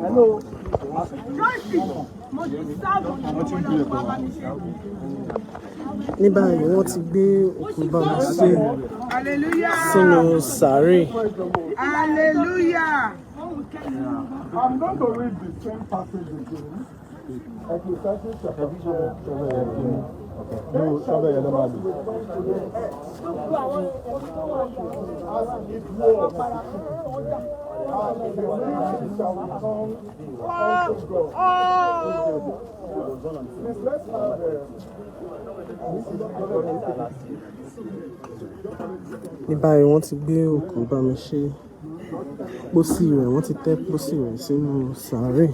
Hello. Ní báyìí wọ́n ti gbé òkú Bamise sínú sàárè. Hallelujah. I'm going to read the same passage again. Ecclesiastes chapter 4. No, sorry, I don't mind. Ní báyìí wọ́n ti gbé òkú Bamise, pósí rẹ̀ wọ́n ti tẹ́ pósí rẹ̀ sínú sàárè.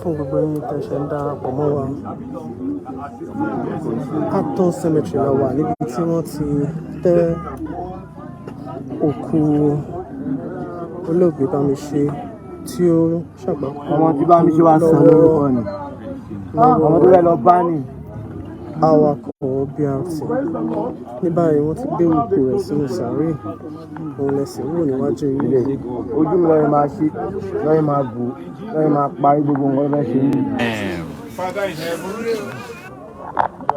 Fún gbogbo yín tẹ̀sẹ̀ ń darapọ̀ mọ́ wa, Tęårs cemetery la wà níbi tí wọ́n ti tẹ́ òkú olóògbé Bamise tí ó ṣàgbákò. Ọmọ tí Bamise wá san lórúkọ ni. Ọmọ tó rẹ̀ lọ bá ní. Awakọ̀ BRT. Ní báyìí wọ́n ti gbé òkú rẹ̀ sínú sàárè. Òun lẹ̀sìn wò níwájú ilé. Ojú mi lọ́yẹ̀ máa ṣí, lọ́yẹ̀ máa bù, lọ́yẹ̀ máa parí gbogbo nǹkan lọ́yẹ̀ ṣe yìí. Father in heaven, you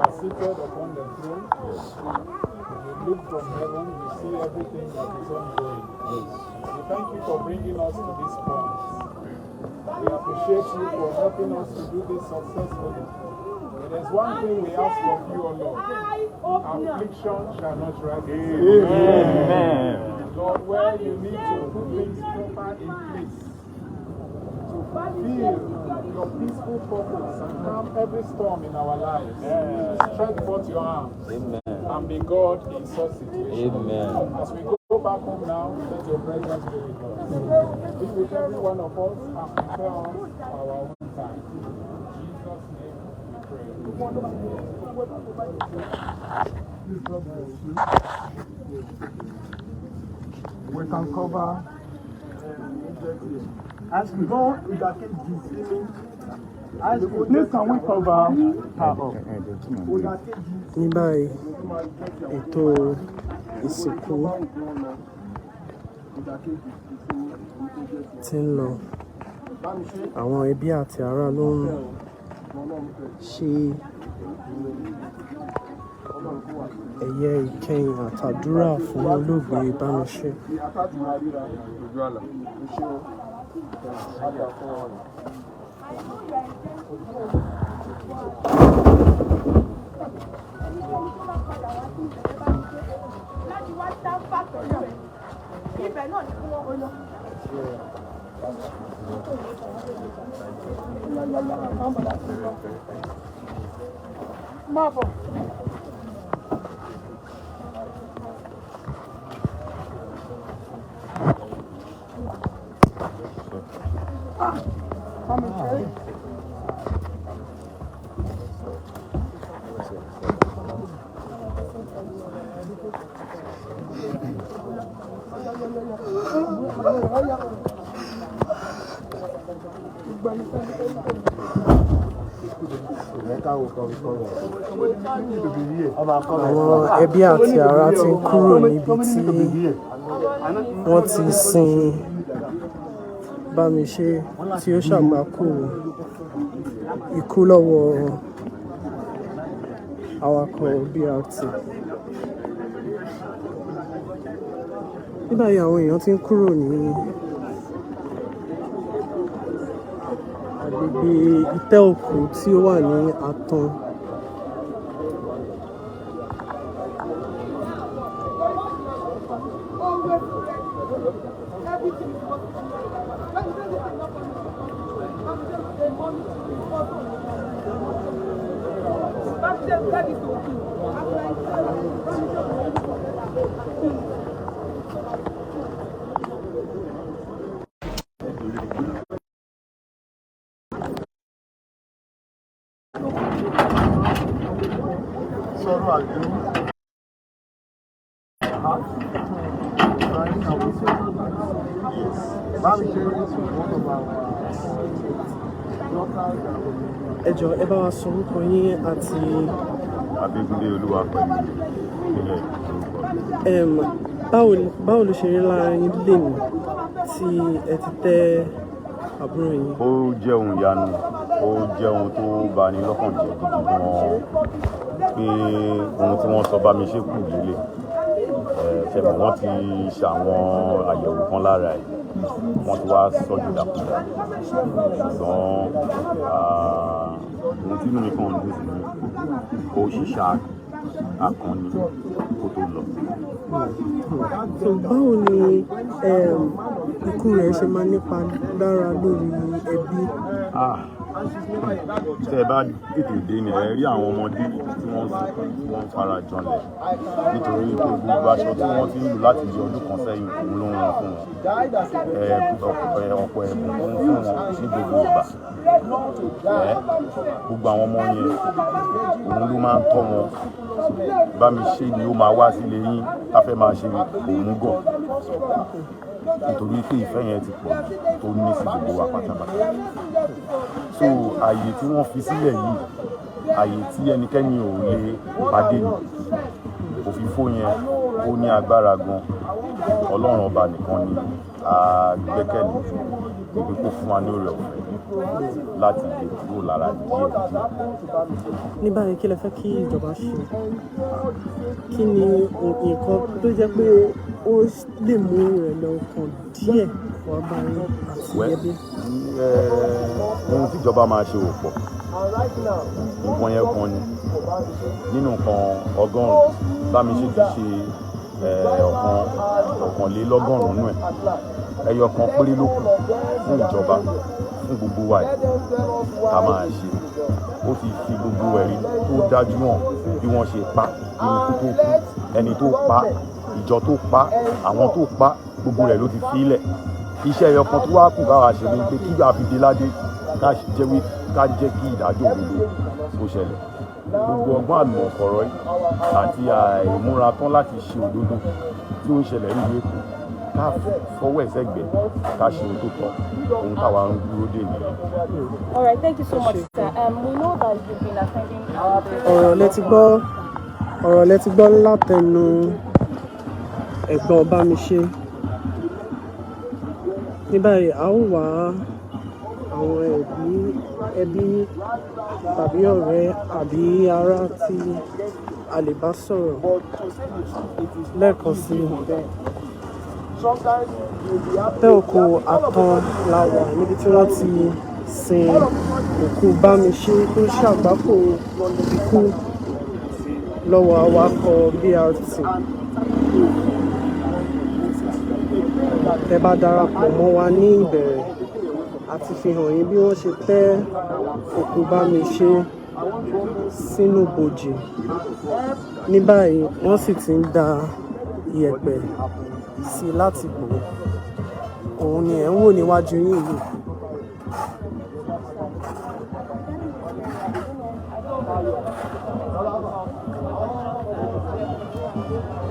are seated upon the throne. You look from heaven, you see everything that is ongoing. We thank you for bringing us to this point. We appreciate you for helping us to do this successfully. There's one thing we ask of you, O Lord. Affliction shall not rise. Amen. Lord, where you need to put things proper in place to fulfill your peaceful purpose and calm every storm in our lives. Stretch forth your arms. Amen. And be God in such situations. Amen. As we go back home now, let your presence be with us. Be with every one of us and prepare us for our own time. In Jesus' name we pray. We can cover as we go with that please can we cover her up? Ní báyìí ètò ìsìnkú tí ń lọ, àwọn ẹbí àti ará ló ń ṣe ẹ̀yẹ ìkẹyìn àtàdúrà fún olóògbé Bamise. Marvel. Àwọn ẹbí àti ará ti ń kúrò níbi tí wọ́n ti sin Bamise tí ó ṣàgbákò ikú lọ́wọ́ awakọ̀ BRT. Ní báyìí àwọn èèyàn ti ń kúrò ní agbègbè ìtẹ́ òkú tí ó wà ní Àtàn. Ẹ jọ̀ọ́ ẹ bá wa sọ orúkọ yín àti Abígúndé Olúwa pẹ̀lú ilẹ̀ báwo ló ṣe rí lára yín lẹ́nu tí ẹ ti tẹ́ àbúrò yín? Ó jẹ́ ohun ìyanu, ó jẹ́ ohun tó bani lọ́kàn jẹ́ gidi gan-an pé ohun tí wọ́n sọ Bamise kù lélẹ̀. Ṣẹ̀mọ̀ wọ́n ti ṣàwọn àyẹ̀wò kan lára ẹ̀, wọ́n ti wá sọ́jú dàkúdà. Ṣùgbọ́n ohun tí inú mi kàn ń dùn sí ni ó ṣiṣẹ́ akọni kó tó lọ. Báwo ni ikú rẹ̀ ṣe máa nípa lára lórí ẹbí? Tẹ́ ẹ bá tètè dé ni ẹ rí àwọn ọmọdé tí wọ́n sunkún, wọ́n fara jọlẹ̀ nítorí pé gbogbo aṣọ tí wọ́n ti ń lò láti di ọdún kan sẹ́yìn òun ló ń rán fún wọn. Ọ̀pọ̀ ẹ̀bùn tó ń fún wọn ní gbogbo ìgbà. Gbogbo àwọn ọmọ yẹn òun ló máa ń tọ́ wọn. Bamise ni ó máa wá sílé yín á fẹ́ máa ṣe òmùgọ̀ nítorí pé ìfẹ́ yẹn ti pọ̀ tó ní sí gbogbo wa pátápátá. So ààyè tí wọ́n fi sílẹ̀ yìí, ààyè tí ẹnikẹ́ni ò lè pàdé ni. Òfìfo yẹn ó ní agbára gan. Ọlọ́run ọba nìkan ni a gbẹ́kẹ̀lé níbi kó fún wa ní oore ọ̀fẹ́ láti lè kúrò lára díẹ̀. Ní báyìí kí lẹ fẹ́ kí ìjọba ṣe? Kí ni nǹkan tó jẹ́ pé ó lè mú rẹ̀ lọ kàn díẹ̀ wá báyìí àti ẹbí? Ohun tí ìjọba máa ṣe ò pọ̀. Nǹkan yẹn kan ni nínú nǹkan 100 Bamise ti ṣe ọ̀kanlélọ́gọ́rùn-ún nínú ẹ̀. Ẹyọ kan péré ló kù fún ìjọba, fún gbogbo wa yìí ká máa ṣe. Ó ti fi gbogbo ẹ̀rí tó dájú hàn bí wọ́n ṣe pa irú ikú tó kú, ẹni tó pa, ìjọ tó pa, àwọn tó pa, gbogbo rẹ̀ ló ti fi ilẹ̀. Iṣẹ́ ẹyọ kan tó wá kù káwa ṣe ni pé kí àfidéládé ká jẹ́ kí ìdájọ́ òdodo kó ṣẹlẹ̀. Gbogbo ọgbọ́n àlùmọ̀kọ̀rọ̀ yìí àti àìmúra tán láti ṣe òdodo tí ó ń ṣẹlẹ̀ nílùú Èkó ká fọwọ́ ẹ̀ sẹ́gbẹ̀ẹ́ ká ṣe ohun tó tọ́, ohun táwa ń dúró dè nìyẹn. All right, thank you so much, sir. We know that you've been attending our ọ̀rọ̀ lẹ ti gbọ́ látẹnu ẹ̀gbọ́n Bamise. Ní báyìí a ó wá àwọn ẹbí tàbí ọ̀rẹ́ àbí ará tí a lè bá sọ̀rọ̀ lẹ́ẹ̀kan sí Tẹ́ òkú Àtàn la wà níbi tí wọ́n ti sin òkú Bamise tó ṣàgbákò ikú lọ́wọ́ awakọ̀ BRT. Tẹ́ bá darapọ̀ mọ́ wa ní ìbẹ̀rẹ̀ àti fi hàn yín bí wọ́n ṣe tẹ́ òkú Bamise sínú bòjì. Ní báyìí wọ́n sì ti ń da iyẹ̀pẹ̀ sí láti bò. Òun ni ẹ̀ ń wò níwájú yín yìí.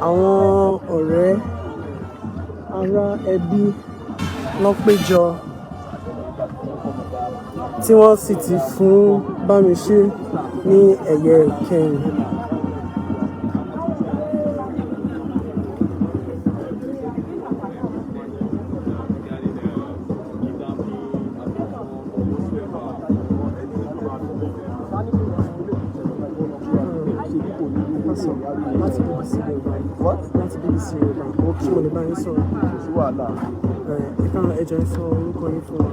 Àwọn ọ̀rẹ́ ará ẹbí ló péjọ tí wọ́n sì ti fún Bamise ní ẹ̀yẹ ìkẹyìn. Láti BBC ṣé mo lè bá yín sọ̀rọ̀? sí wàhálà. Ìkànnì ẹ̀jọ̀ ń sọ orúkọ yín fún wa.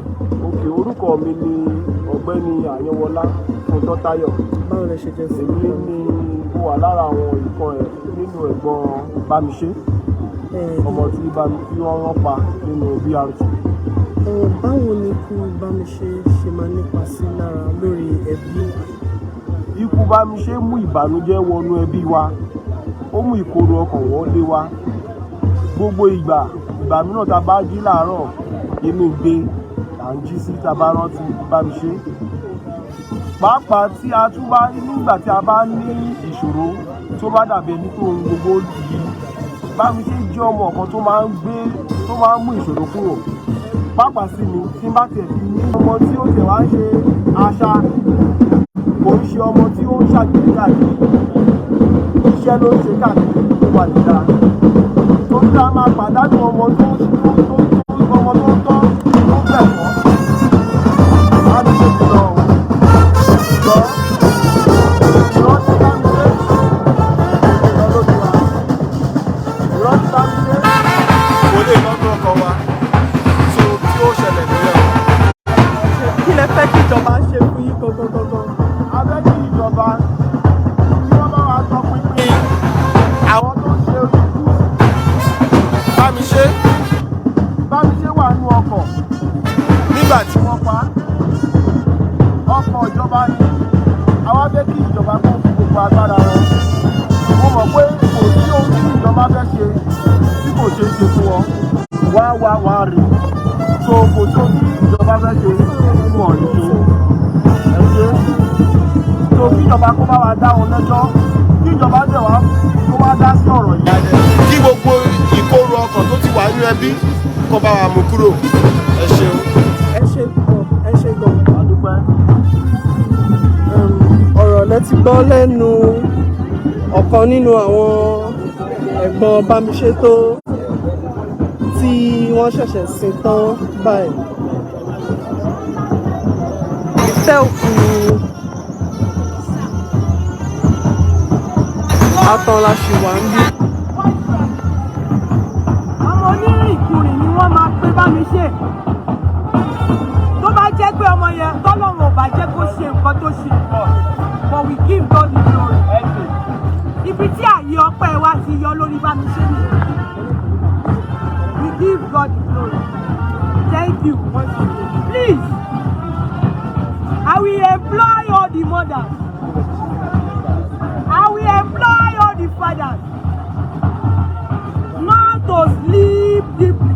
òkè orúkọ mi ni ọ̀gbẹ́ni Ayanwole fún Tọ́táyọ̀. Báwo lẹ ṣe jẹ́ sí i? èmi ni mo wà lára àwọn nǹkan ẹ̀ nínú ẹ̀gbọ́n Bamise ọmọ tí wọ́n rán pa nínú BRT. Báwo ni ikú Bamise ṣe máa nípa sí lára lórí ẹbí? Ikú Bamise mú ìbànújẹ́ wọnú ẹbí wa, ó mú ìkorò ọkàn wọlé wa. Gbogbo ìgbà mìíràn tá a bá jí láàárọ̀ inú ìgbé à ń jí sí tá a bá rántí Bamise. Pàápàá tí a tún bá nígbà tí a bá ní ìṣòro tó bá dàbí ẹni tó ń gbogbo yìí, Bamise jẹ́ ọmọ kan tó máa ń mú ìṣòro kúrò. Pàápàá sí mi tí n bá tẹ̀ fi ní ọmọ tí ó tẹ̀ wá ń ṣe àṣà, kò ń ṣe ọmọ tí ó ń ṣàgbéyé káàkiri, iṣẹ́ ló ń ṣe káàkiri tó wà níta. Tó ń ká máa pàdánù ọmọ tó ń tọ́ tó bẹ̀rẹ̀ láti ṣe ti lọ. Ìrántí Bamise ìrọ̀lódì wa. Ìrántí Bamise kò lè lọ́dún ọkọ̀ wa tó tí ó ṣẹlẹ̀ lórí ọ̀. Kí lẹ fẹ́ kí ìjọba ṣe fún yín gangan? A fẹ́ kí ìjọba tí wọ́n bá wa sọ pínpín àwọn tó ń ṣe ikú Bamise wà nínú ọkọ̀ nígbà tí wọ́n pa ọkọ̀ ìjọba ni. Àwa fẹ́ kí ìjọba kó fi gbogbo agbára wọn. Mo mọ̀ pé kò sí ohun tí ìjọba fẹ́ ṣe tí kò ṣeé ṣe fún wọn. Wá rí so kò sí ohun tí ìjọba fẹ́ ṣe fún ọ̀ yìí ẹ ṣe. So kí ìjọba kó bá wa dá wọn lẹ́jọ́, kí ìjọba jẹ̀ wá kó wá dá sí ọ̀rọ̀ yìí. Kí gbogbo ìkorò ọkàn tó ti wà nínú ẹbí kó bá wa mú kúrò. Ẹ ṣeun. Ẹ ṣe gan. A dúpẹ́. Ọ̀rọ̀ lẹ ti gbọ́ lẹ́nu ọ̀kan nínú àwọn ẹ̀gbọ́n Bamise tí wọ́n ṣẹ̀ṣẹ̀ sin tán báyìí. Ìtẹ́ òkú Atán la ṣì wà ń bí. Àwọn onírìnkùnrin ni wọ́n máa pé Bamise. Tó bá jẹ́ pé ọmọ yẹn tọ́lọ́run ò bá jẹ́ kó ṣe nǹkan tó ṣe. But we give God the glory. Ibi tí àyè ọpẹ́ wa ti yọ lórí Bamise ni. We give God the glory. Thank you. Please, I will employ all the mothers. I will employ all the fathers not to sleep deeply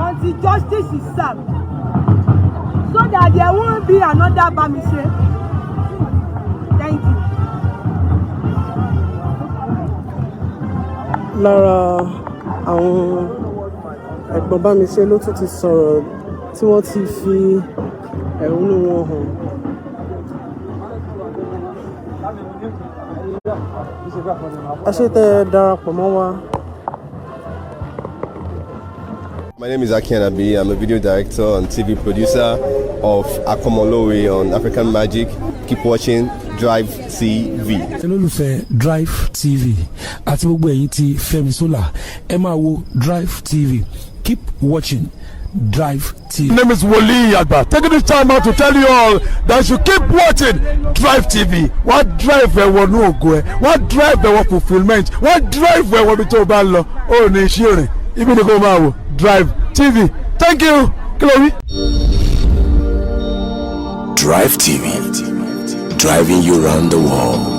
until justice is served, so that there won't be another Bamise. Thank you. Lára àwọn ẹ̀gbọ́n Bamise ló tún ti sọ̀rọ̀ tí wọ́n ti fi ẹ̀hónú wọn hàn. Ẹ ṣé tẹ́ darapọ̀ mọ́ wa. My name is Akianabi. I'm a video director and TV producer of Akomolowe on African Magic. Keep watching Drive TV. Olólùfẹ́ Drive TV àti gbogbo ẹ̀yin tí Fẹ́mi Sola ẹ máa wo Drive TV. Keep watching Drive TV. My name is Wòlíì Àgbà. Taking this time out to tell you all that you keep watching Drive TV. What drive ẹ̀wọ̀ ní ògo ẹ̀? What drive ẹ̀wọ̀ fulfilment? What drive ẹ̀wọ̀ bí tó bá lọ? Ó ní iṣẹ́ rìn. Ibi ni kò máa wò Drive TV. Thank you. Chloe. Drive TV. Driving you around the world.